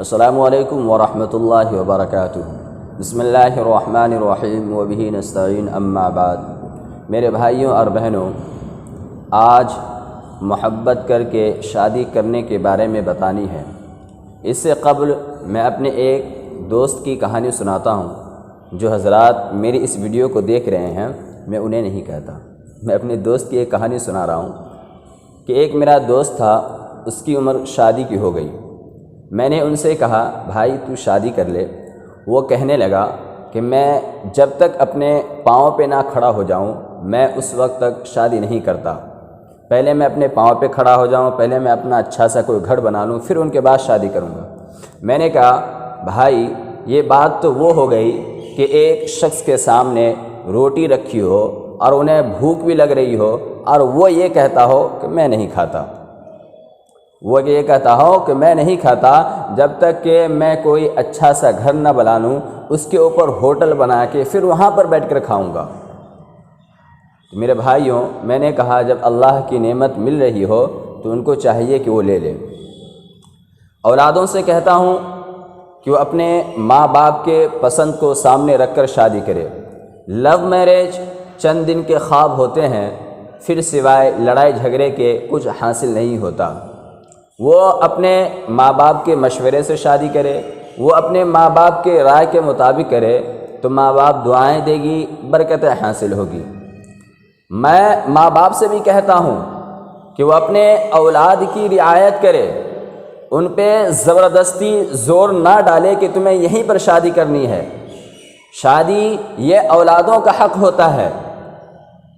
السلام علیکم ورحمۃ اللہ وبرکاتہ۔ بسم اللہ الرحمن الرحیم وبہ نستعین، اما بعد۔ میرے بھائیوں اور بہنوں، آج محبت کر کے شادی کرنے کے بارے میں بتانی ہے۔ اس سے قبل میں اپنے ایک دوست کی کہانی سناتا ہوں۔ جو حضرات میری اس ویڈیو کو دیکھ رہے ہیں، میں انہیں نہیں کہتا، میں اپنے دوست کی ایک کہانی سنا رہا ہوں کہ ایک میرا دوست تھا، اس کی عمر شادی کی ہو گئی۔ میں نے ان سے کہا، بھائی تو شادی کر لے۔ وہ کہنے لگا کہ میں جب تک اپنے پاؤں پہ نہ کھڑا ہو جاؤں، میں اس وقت تک شادی نہیں کرتا۔ پہلے میں اپنے پاؤں پہ کھڑا ہو جاؤں، پہلے میں اپنا اچھا سا کوئی گھر بنا لوں، پھر ان کے بعد شادی کروں گا۔ میں نے کہا، بھائی یہ بات تو وہ ہو گئی کہ ایک شخص کے سامنے روٹی رکھی ہو اور انہیں بھوک بھی لگ رہی ہو اور وہ یہ کہتا ہو کہ میں نہیں کھاتا۔ وہ یہ کہتا ہو کہ میں نہیں کھاتا جب تک کہ میں کوئی اچھا سا گھر نہ بنا لوں، اس کے اوپر ہوٹل بنا کے پھر وہاں پر بیٹھ کر کھاؤں گا۔ میرے بھائیوں، میں نے کہا جب اللہ کی نعمت مل رہی ہو تو ان کو چاہیے کہ وہ لے لیں۔ اولادوں سے کہتا ہوں کہ وہ اپنے ماں باپ کے پسند کو سامنے رکھ کر شادی کرے۔ لو میرج چند دن کے خواب ہوتے ہیں، پھر سوائے لڑائی جھگڑے کے کچھ حاصل نہیں ہوتا۔ وہ اپنے ماں باپ کے مشورے سے شادی کرے، وہ اپنے ماں باپ کے رائے کے مطابق کرے تو ماں باپ دعائیں دے گی، برکتیں حاصل ہوگی۔ میں ماں باپ سے بھی کہتا ہوں کہ وہ اپنے اولاد کی رعایت کرے، ان پہ زبردستی زور نہ ڈالے کہ تمہیں یہیں پر شادی کرنی ہے۔ شادی یہ اولادوں کا حق ہوتا ہے،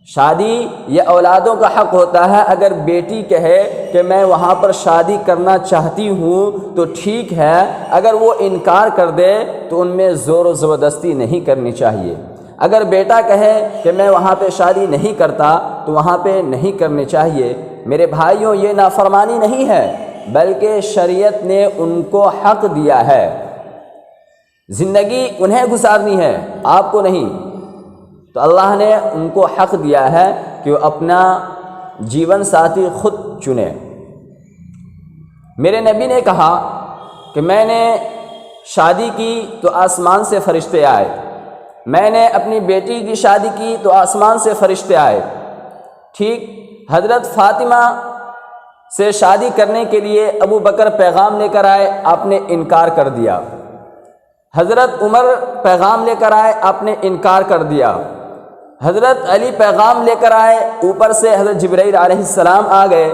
شادی یہ اولادوں کا حق ہوتا ہے۔ اگر بیٹی کہے کہ میں وہاں پر شادی کرنا چاہتی ہوں تو ٹھیک ہے، اگر وہ انکار کر دے تو ان میں زور و زبردستی نہیں کرنی چاہیے۔ اگر بیٹا کہے کہ میں وہاں پہ شادی نہیں کرتا تو وہاں پہ نہیں کرنی چاہیے۔ میرے بھائیوں، یہ نافرمانی نہیں ہے، بلکہ شریعت نے ان کو حق دیا ہے۔ زندگی انہیں گزارنی ہے، آپ کو نہیں۔ تو اللہ نے ان کو حق دیا ہے کہ وہ اپنا جیون ساتھی خود چنیں۔ میرے نبی نے کہا کہ میں نے شادی کی تو آسمان سے فرشتے آئے، میں نے اپنی بیٹی کی شادی کی تو آسمان سے فرشتے آئے۔ ٹھیک حضرت فاطمہ سے شادی کرنے کے لیے ابو بکر پیغام لے کر آئے، آپ نے انکار کر دیا۔ حضرت عمر پیغام لے کر آئے، آپ نے انکار کر دیا۔ حضرت علی پیغام لے کر آئے، اوپر سے حضرت جبرائیل علیہ السلام آ گئے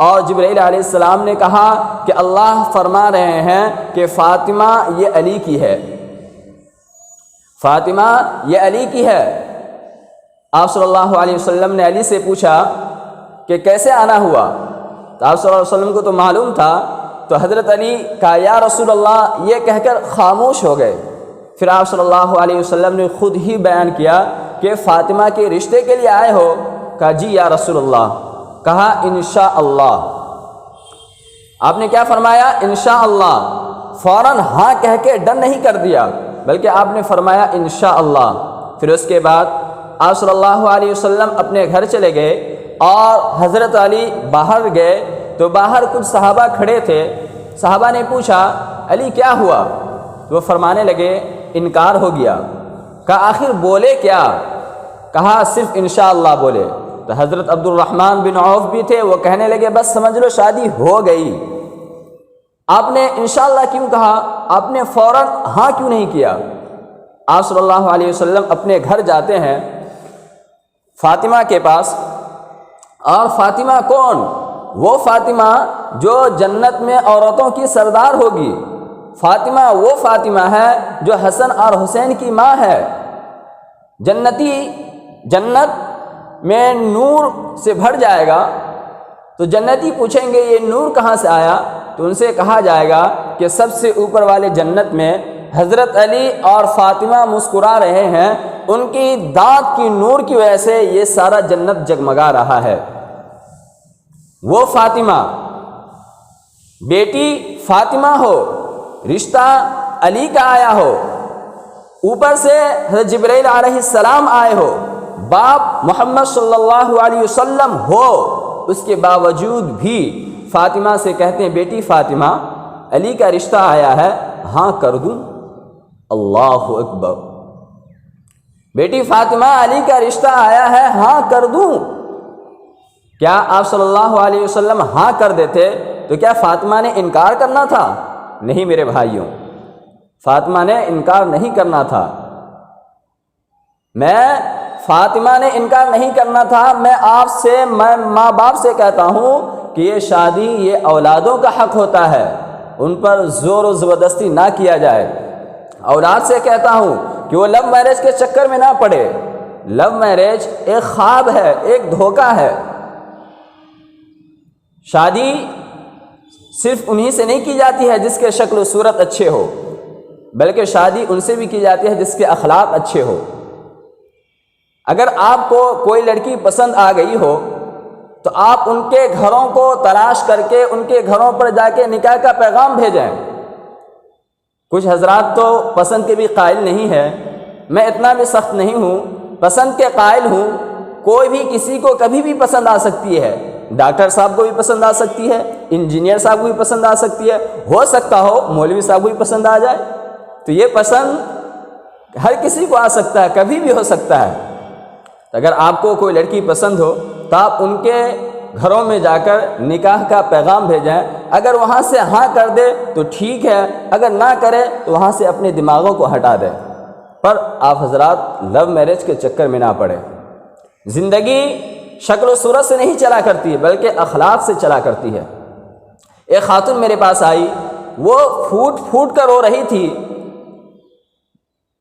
اور جبرائیل علیہ السلام نے کہا کہ اللہ فرما رہے ہیں کہ فاطمہ یہ علی کی ہے، فاطمہ یہ علی کی ہے۔ آپ صلی اللہ علیہ وسلم نے علی سے پوچھا کہ کیسے آنا ہوا؟ تو آپ صلی اللہ علیہ وسلم کو تو معلوم تھا، تو حضرت علی کہا یا رسول اللہ، یہ کہہ کر خاموش ہو گئے۔ پھر آپ صلی اللہ علیہ وسلم نے خود ہی بیان کیا کہ فاطمہ کے رشتے کے لیے آئے ہو؟ کہا جی یا رسول اللہ۔ کہا انشاءاللہ۔ آپ نے کیا فرمایا؟ انشاءاللہ۔ فوراً ہاں کہہ کے ڈن نہیں کر دیا، بلکہ آپ نے فرمایا انشاءاللہ۔ پھر اس کے بعد آپ صلی اللہ علیہ وسلم اپنے گھر چلے گئے اور حضرت علی باہر گئے تو باہر کچھ صحابہ کھڑے تھے۔ صحابہ نے پوچھا علی کیا ہوا؟ تو وہ فرمانے لگے انکار ہو گیا۔ کہا آخر بولے کیا؟ کہا صرف انشاءاللہ بولے۔ تو حضرت عبد الرحمن بن عوف بھی تھے، وہ کہنے لگے بس سمجھ لو شادی ہو گئی۔ آپ نے انشاءاللہ کیوں کہا؟ آپ نے فوراً ہاں کیوں نہیں کیا؟ آپ صلی اللہ علیہ وسلم اپنے گھر جاتے ہیں فاطمہ کے پاس، اور فاطمہ کون؟ وہ فاطمہ جو جنت میں عورتوں کی سردار ہوگی۔ فاطمہ وہ فاطمہ ہے جو حسن اور حسین کی ماں ہے۔ جنتی جنت میں نور سے بھر جائے گا، تو جنتی پوچھیں گے یہ نور کہاں سے آیا؟ تو ان سے کہا جائے گا کہ سب سے اوپر والے جنت میں حضرت علی اور فاطمہ مسکرا رہے ہیں، ان کی دانت کی نور کی وجہ سے یہ سارا جنت جگمگا رہا ہے۔ وہ فاطمہ بیٹی فاطمہ ہو، رشتہ علی کا آیا ہو، اوپر سے حضرت جبرائیل علیہ السلام آئے ہو، باپ محمد صلی اللہ علیہ وسلم ہو، اس کے باوجود بھی فاطمہ سے کہتے ہیں بیٹی فاطمہ علی کا رشتہ آیا ہے، ہاں کر دوں؟ اللہ اکبر۔ بیٹی فاطمہ علی کا رشتہ آیا ہے، ہاں کر دوں؟ کیا آپ صلی اللہ علیہ وسلم ہاں کر دیتے تو کیا فاطمہ نے انکار کرنا تھا؟ نہیں میرے بھائیوں، فاطمہ نے انکار نہیں کرنا تھا۔ فاطمہ نے انکار نہیں کرنا تھا۔ میں ماں باپ سے کہتا ہوں کہ یہ شادی یہ اولادوں کا حق ہوتا ہے، ان پر زور و زبردستی نہ کیا جائے۔ اولاد سے کہتا ہوں کہ وہ لو میرج کے چکر میں نہ پڑے۔ لو میرج ایک خواب ہے، ایک دھوکہ ہے۔ شادی صرف انہی سے نہیں کی جاتی ہے جس کے شکل و صورت اچھے ہو، بلکہ شادی ان سے بھی کی جاتی ہے جس کے اخلاق اچھے ہو۔ اگر آپ کو کوئی لڑکی پسند آ گئی ہو تو آپ ان کے گھروں کو تلاش کر کے ان کے گھروں پر جا کے نکاح کا پیغام بھیجیں۔ کچھ حضرات تو پسند کے بھی قائل نہیں ہے، میں اتنا بھی سخت نہیں ہوں، پسند کے قائل ہوں۔ کوئی بھی کسی کو کبھی بھی پسند آ سکتی ہے، ڈاکٹر صاحب کو بھی پسند آ سکتی ہے، انجینئر صاحب کو بھی پسند آ سکتی ہے، ہو سکتا ہو مولوی صاحب کو بھی پسند آ جائے۔ تو یہ پسند ہر کسی کو آ سکتا ہے، کبھی بھی ہو سکتا ہے۔ اگر آپ کو کوئی لڑکی پسند ہو تو آپ ان کے گھروں میں جا کر نکاح کا پیغام بھیجیں۔ اگر وہاں سے ہاں کر دے تو ٹھیک ہے، اگر نہ کرے تو وہاں سے اپنے دماغوں کو ہٹا دے۔ پر آپ حضرات لو میرج کے چکر میں نہ پڑے۔ زندگی شکل و صورت سے نہیں چلا کرتی ہے بلکہ اخلاق سے چلا کرتی ہے۔ ایک خاتون میرے پاس آئی، وہ پھوٹ پھوٹ کر رو رہی تھی۔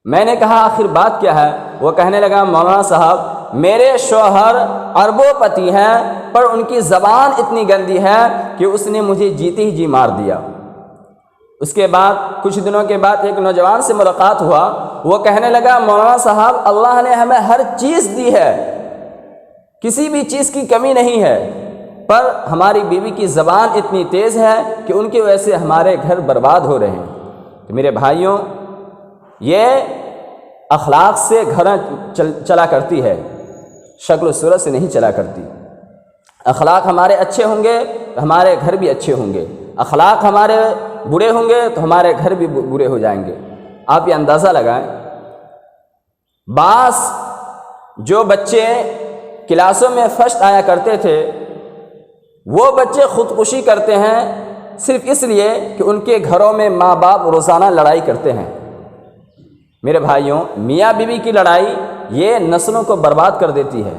میں نے کہا آخر بات کیا ہے؟ وہ کہنے لگا مولانا صاحب میرے شوہر اربوں پتی ہیں پر ان کی زبان اتنی گندی ہے کہ اس نے مجھے جیتے ہی جی مار دیا۔ اس کے بعد کچھ دنوں کے بعد ایک نوجوان سے ملاقات ہوا، وہ کہنے لگا مولانا صاحب اللہ نے ہمیں ہر چیز دی ہے، کسی بھی چیز کی کمی نہیں ہے، پر ہماری بیوی کی زبان اتنی تیز ہے کہ ان کی وجہ سے ہمارے گھر برباد ہو رہے ہیں۔ تو میرے بھائیوں، یہ اخلاق سے گھر چلا کرتی ہے، شکل و صورت سے نہیں چلا کرتی۔ اخلاق ہمارے اچھے ہوں گے تو ہمارے گھر بھی اچھے ہوں گے، اخلاق ہمارے برے ہوں گے تو ہمارے گھر بھی برے ہو جائیں گے۔ آپ یہ اندازہ لگائیں، بعض جو بچے کلاسوں میں فرسٹ آیا کرتے تھے وہ بچے خودکشی کرتے ہیں صرف اس لیے کہ ان کے گھروں میں ماں باپ روزانہ لڑائی کرتے ہیں۔ میرے بھائیوں، میاں بیوی کی لڑائی یہ نسلوں کو برباد کر دیتی ہے۔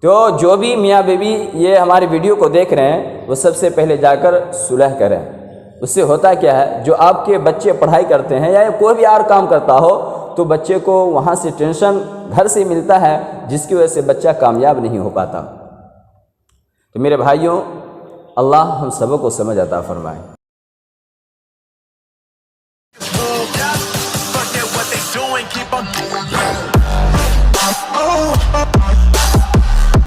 تو جو بھی میاں بیوی یہ ہماری ویڈیو کو دیکھ رہے ہیں وہ سب سے پہلے جا کر صلح کریں۔ اس سے ہوتا کیا ہے، جو آپ کے بچے پڑھائی کرتے ہیں یا کوئی بھی اور کام کرتا ہو تو بچے کو وہاں سے ٹینشن گھر سے ملتا ہے جس کی وجہ سے بچہ کامیاب نہیں ہو پاتا۔ تو میرے بھائیوں، اللہ ہم سب کو سمجھ عطا فرمائے۔